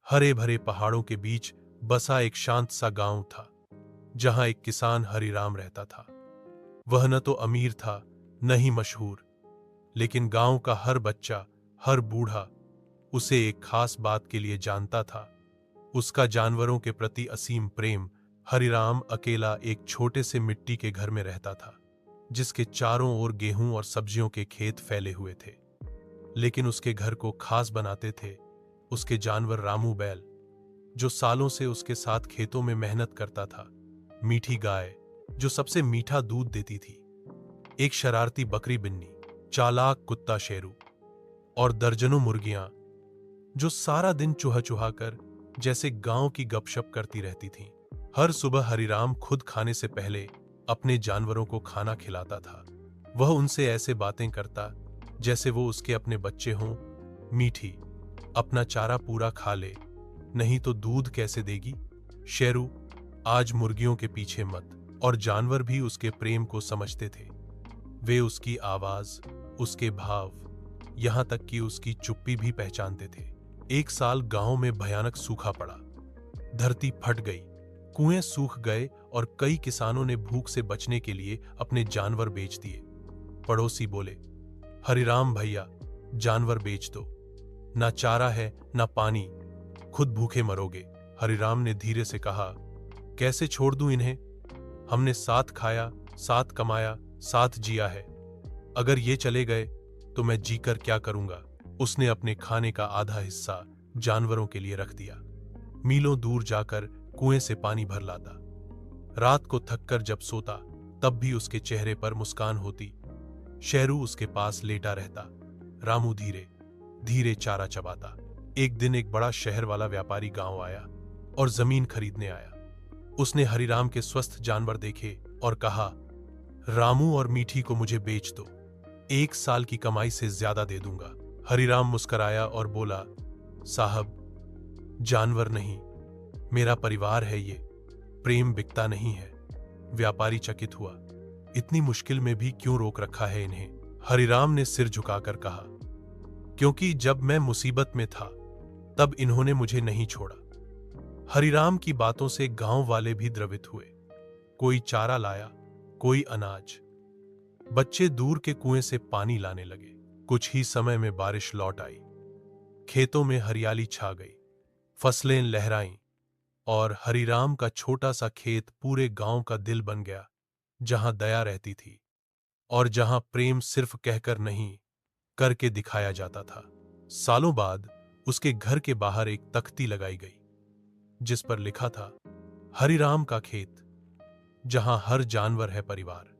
हरे भरे पहाड़ों के बीच बसा एक शांत सा गांव था, जहां एक किसान हरिराम रहता था। वह न तो अमीर था, न ही मशहूर, लेकिन गांव का हर बच्चा, हर बूढ़ा उसे एक खास बात के लिए जानता था, उसका जानवरों के प्रति असीम प्रेम। हरिराम अकेला एक छोटे से मिट्टी के घर में रहता था, जिसके चारों ओर गेहूं और सब्जियों के खेत फैले हुए थे। लेकिन उसके घर को खास बनाते थे उसके जानवर रामू बैल, जो सालों से उसके साथ खेतों में मेहनत करता था, मीठी गाय जो सबसे मीठा दूध देती थी, एक शरारती बकरी बिन्नी, चालाक कुत्ता शेरू, और दर्जनों मुर्गियां जो सारा दिन चूहा चूहा कर जैसे गांव की गपशप करती रहती थीं। हर सुबह हरिराम खुद खाने से पहले अपने जानवरों को खाना खिलाता था। वह उनसे ऐसे बातें करता जैसे वो उसके अपने बच्चे हों। मीठी, अपना चारा पूरा खा ले, नहीं तो दूध कैसे देगी। शेरू, आज मुर्गियों के पीछे मत। और जानवर भी उसके प्रेम को समझते थे। वे उसकी आवाज, उसके भाव, यहां तक कि उसकी चुप्पी भी पहचानते थे। एक साल गांव में भयानक सूखा पड़ा। धरती फट गई, कुएं सूख गए और कई किसानों ने भूख से बचने के लिए अपने जानवर बेच दिए। पड़ोसी बोले, हरिराम भैया, जानवर बेच दो, ना चारा है ना पानी, खुद भूखे मरोगे। हरिराम ने धीरे से कहा, कैसे छोड़ दूं इन्हें? हमने साथ खाया, साथ कमाया, साथ जिया है। अगर ये चले गए तो मैं जीकर क्या करूंगा। उसने अपने खाने का आधा हिस्सा जानवरों के लिए रख दिया। मीलों दूर जाकर कुएं से पानी भर लाता। रात को थककर जब सोता, तब भी उसके चेहरे पर मुस्कान होती। शेरू उसके पास लेटा रहता। रामू धीरे धीरे चारा चबाता। एक दिन एक बड़ा शहर वाला व्यापारी गांव आया और जमीन खरीदने आया। उसने हरिराम के स्वस्थ जानवर देखे और कहा, रामू और मीठी को मुझे बेच दो, 1 साल की कमाई से ज्यादा दे दूंगा। हरिराम मुस्कराया और बोला, साहब, जानवर नहीं, मेरा परिवार है ये, प्रेम बिकता नहीं है। व्यापारी चकित हुआ, इतनी मुश्किल में भी क्यों रोक रखा है इन्हें? हरिराम ने सिर झुकाकर कहा, क्योंकि जब मैं मुसीबत में था तब इन्होंने मुझे नहीं छोड़ा। हरिराम की बातों से गांव वाले भी द्रवित हुए। कोई चारा लाया, कोई अनाज। बच्चे दूर के कुएं से पानी लाने लगे। कुछ ही समय में बारिश लौट आई। खेतों में हरियाली छा गई, फसलें लहराईं, और हरिराम का छोटा सा खेत पूरे गांव का दिल बन गया, जहां दया रहती थी और जहां प्रेम सिर्फ कहकर नहीं, करके दिखाया जाता था। सालों बाद उसके घर के बाहर एक तख्ती लगाई गई, जिस पर लिखा था, हरिराम का खेत, जहां हर जानवर है परिवार।